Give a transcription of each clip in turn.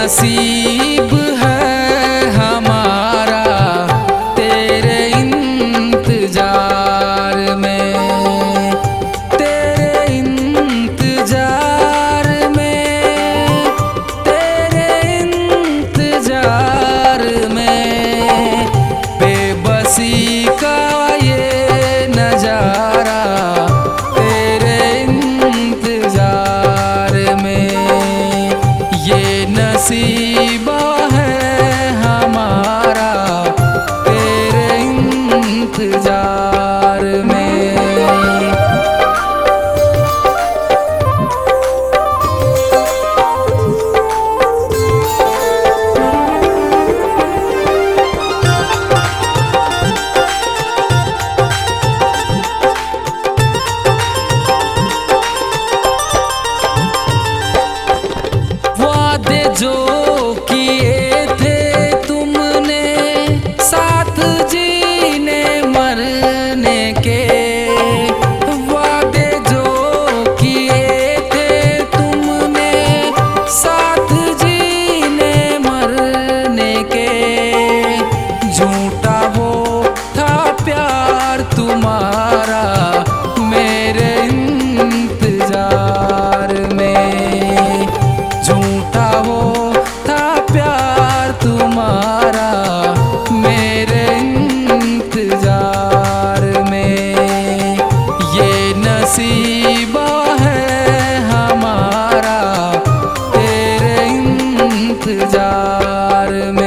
नसीब है हमारा तेरे इंतजार में, तेरे इंतजार में, तेरे इंतजार में। बेबसी का ये नजारा तेरे इंतजार में, ये नसीबा है हमारा तेरे इंतजार में। वादे जो किए थे तुमने साथ जीने मरने के, वादे जो किए थे तुमने साथ जीने मरने के। झूठा वो था प्यार तुम्हारा मेरे इंतजार में, झूठा वो था प्यार तुम्हारा मेरे इंतजार में। ये नसीबा है हमारा तेरे इंतजार में।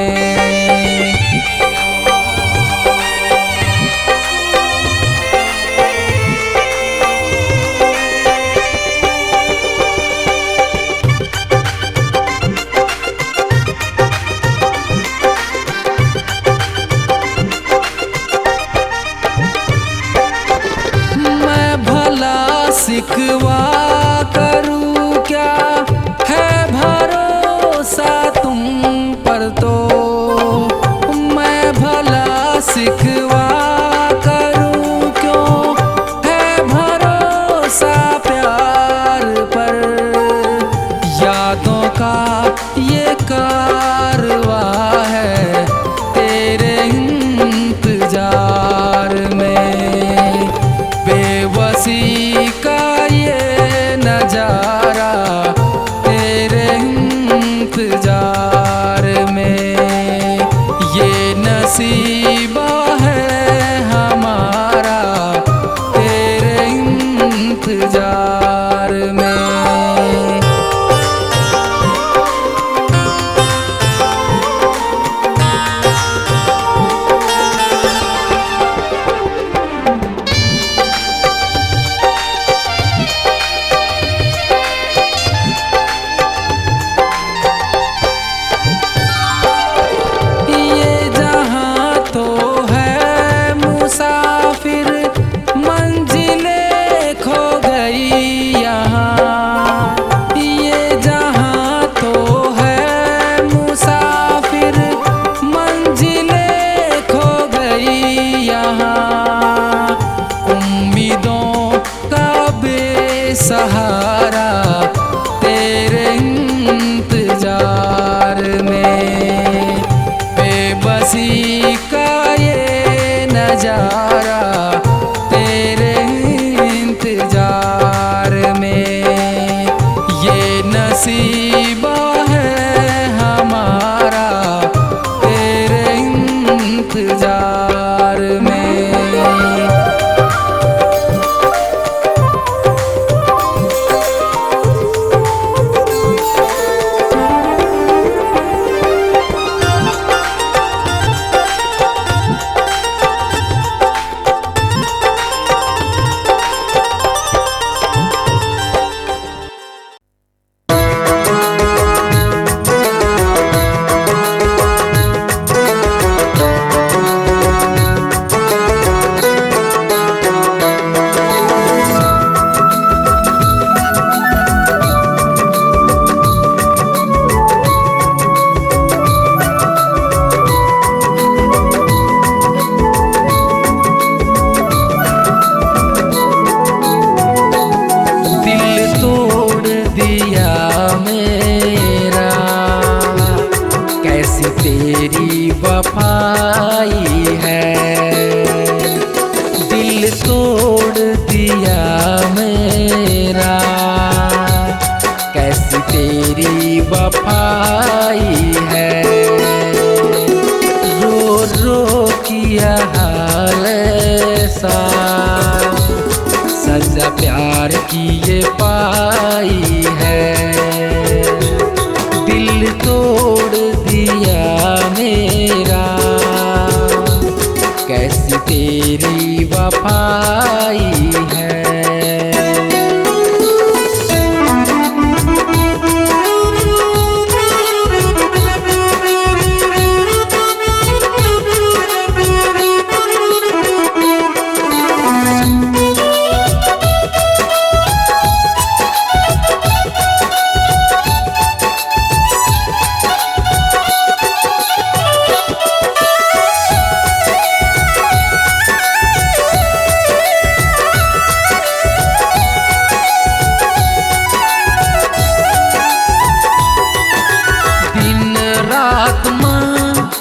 सिकवा करूं क्या है भरोसा तुम पर, तो मैं भला सिकवा करूं क्यों है भरोसा प्यार पर। यादों का ये कारवा है तेरे इंतजार में, बेबसी का ये नजारा तेरे इंतजार में। ये नसीबा है हमारा तेरे इंतजार में। मुसाफिर मंजिलें खो गई यहाँ, ये जहाँ तो है मुसाफिर मंजिलें खो गई यहाँ। उम्मीदों का बेसहारा तेरे इंतजार में, बेबसी का ये नजारा तेरे इंतजार में। ये नसीबा है हमारा तेरे इंतजार में। दिया मेरा, कैसी तेरी वफाई है। रो रो किया हाल सा, सजा प्यार की ये पाई है। दिल तोड़ दिया मेरा, कैसी तेरी वफाई है।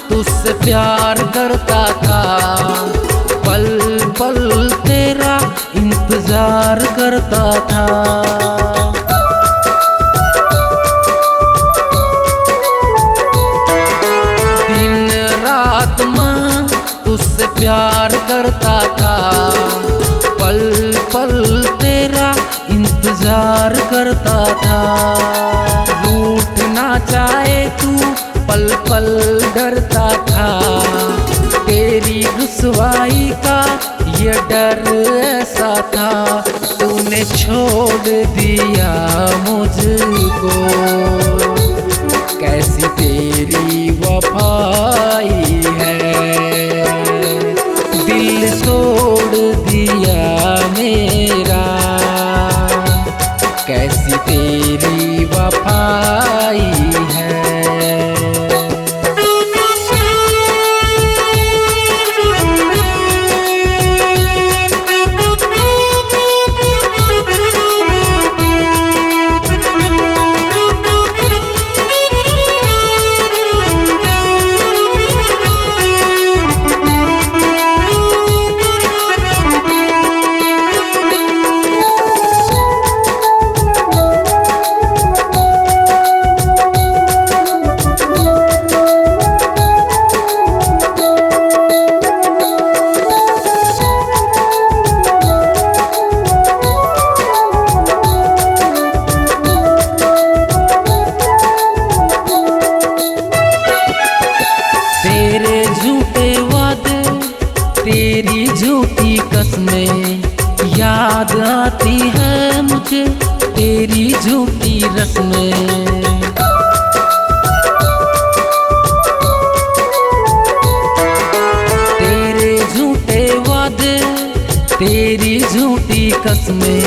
तुझसे प्यार करता था, पल पल तेरा इंतजार करता था। दिन रात माँ तुझसे प्यार करता था, पल पल तेरा इंतजार करता था। रूठना चाहे तू पल पल डरता था, तेरी रुसवाई का ये डर ऐसा था। तूने छोड़ दिया मुझको, कैसी तेरी वफाई है। दिल तोड़ दिया मेरा, कैसी तेरी वफाई है। तेरी झूठी कसमें याद आती है मुझे, तेरी झूठी रस्में। तेरे झूठे वादे, तेरी झूठी कसमें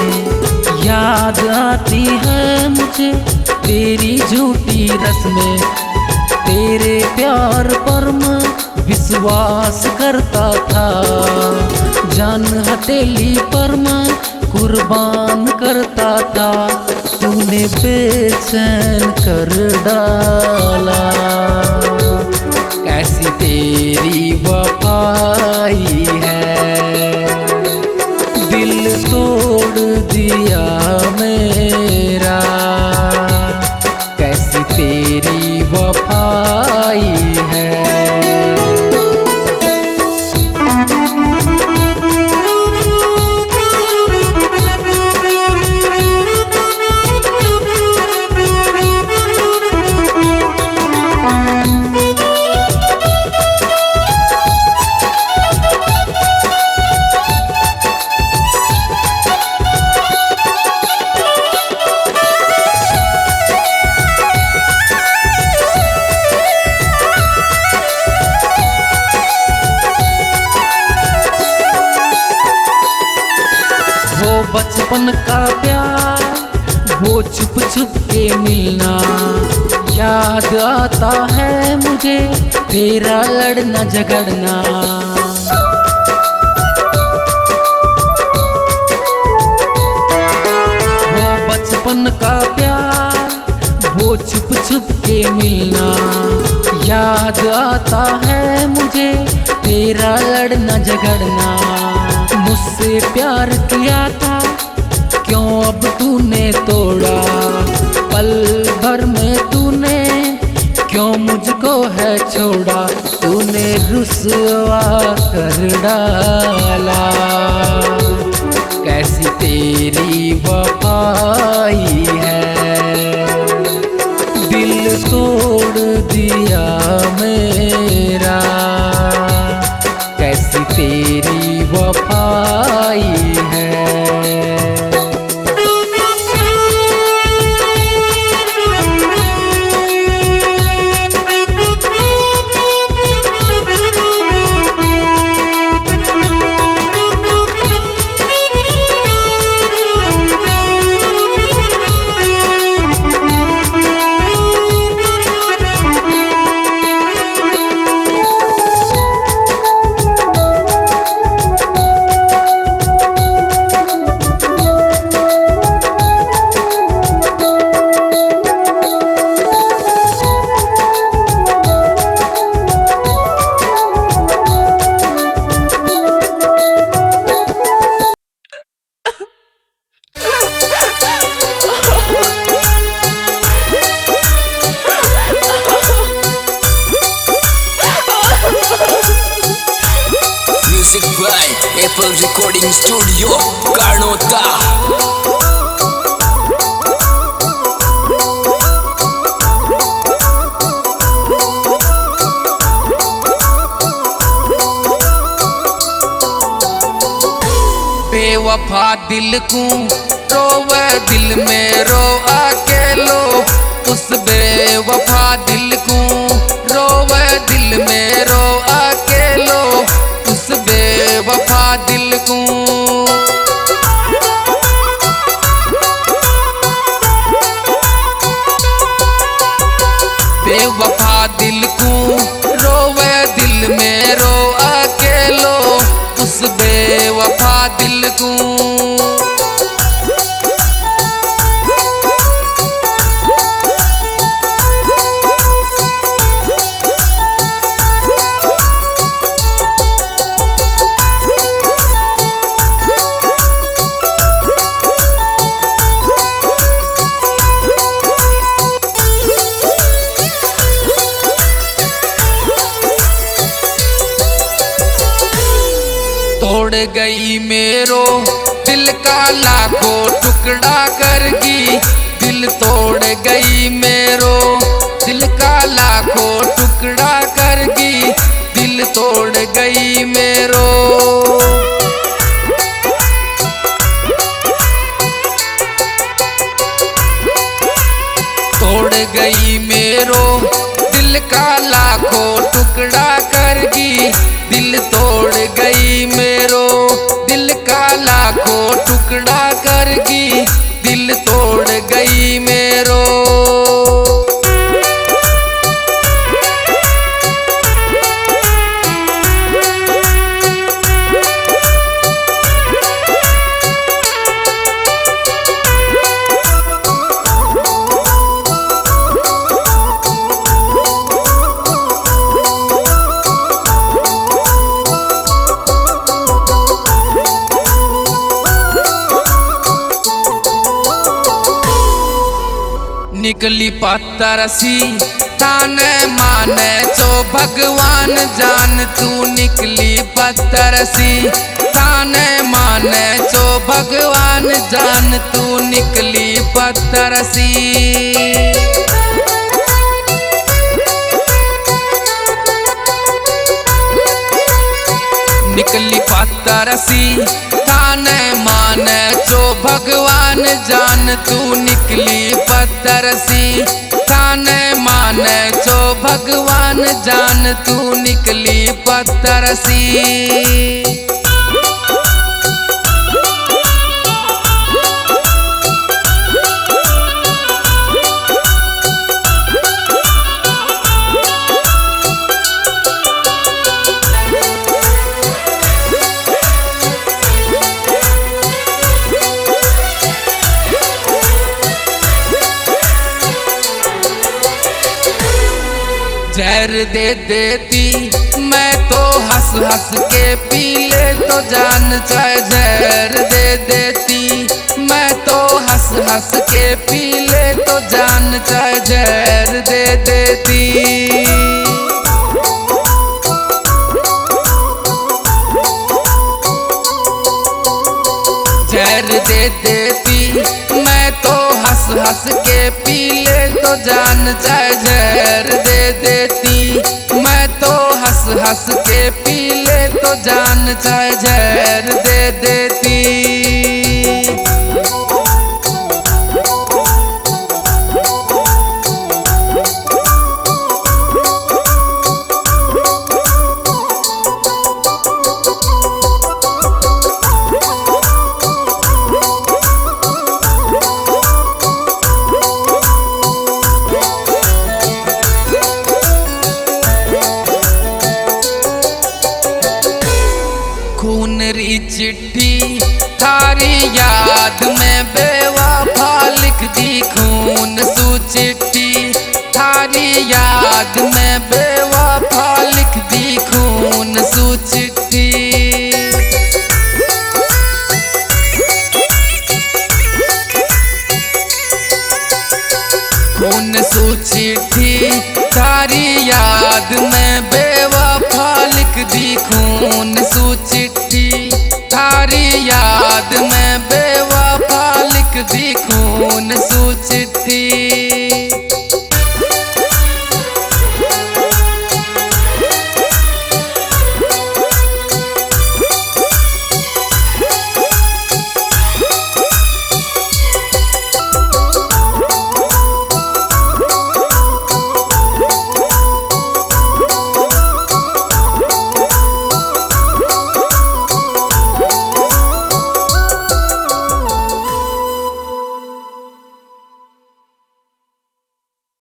याद आती है मुझे, तेरी झूठी रस्में। तेरे प्यार पर मैं विश्वास करता था, जान हथेली पर मैं कुर्बान करता था। तूने बेचैन कर डाला, कैसी तेरी वफाई है। दिल तोड़ दिया मेरा, कैसी तेरी वफाई है। बचपन का प्यार, वो छुप छुप के मिलना, याद आता है मुझे तेरा लड़ना झगड़ना। वो बचपन का प्यार, वो छुप छुप के मिलना, याद आता है मुझे तेरा लड़ना झगड़ना। मुझसे प्यार किया था क्यों अब तूने तोड़ा, पल भर में तूने क्यों मुझको है छोड़ा। तूने रुसवा कर डाला, कैसी तेरी वफाई है। दिल तोड़ दिया मेरा, कैसी तेरी वफाई है। Apple Recording Studio, Karnota। बेवफा दिल को रोवे दिल में रो अकेलो, उस बेवफा दिल को रोवे दिल में रो अकेलो, उस बेवफा दिल को। बेवफा दिल को रोवे दिल में रो अकेलो, उस बेवफा दिल को। तोड़ गई मेरो दिल का लाखों टुकड़ा करगी, दिल तोड़ गई मेरो दिल का लाखों टुकड़ा करगी, दिल तोड़ गई मेरो। तोड़ गई मेरो दिल का लाखों टुकड़ा करगी, दिल तोड़ गई मेरो दिल का लाखों टुकड़ा करगी, दिल तोड़ गई मेरो। निकली पत्तरसी ताने माने तो भगवान जान, तू निकली पत्तरसी ताने माने तो भगवान जान, तू निकली पत्तरसी। निकली पत्तरसी ताने माने तो भगवान जान, तू निकली पत्तरसी ताने माने तो भगवान जान, तू निकली पत्तरसी। जहर दे देती मैं तो हंस हंस के पी ले तो जान चाहे जहर दे देती। मैं तो हंस हंस के पी ले तो जान चाहे जहर दे देती। जहर दे देती। मैं तो हंस हंस के पी ले तो जान चाहे जहर दे देती। मैं तो हंस हंस के पी ले तो जान चाहे जहर दे देती। खूनरी चिट्ठी थारी याद में बेवफा लिख दी। खून सू चिट्ठी थारी याद में बेवफा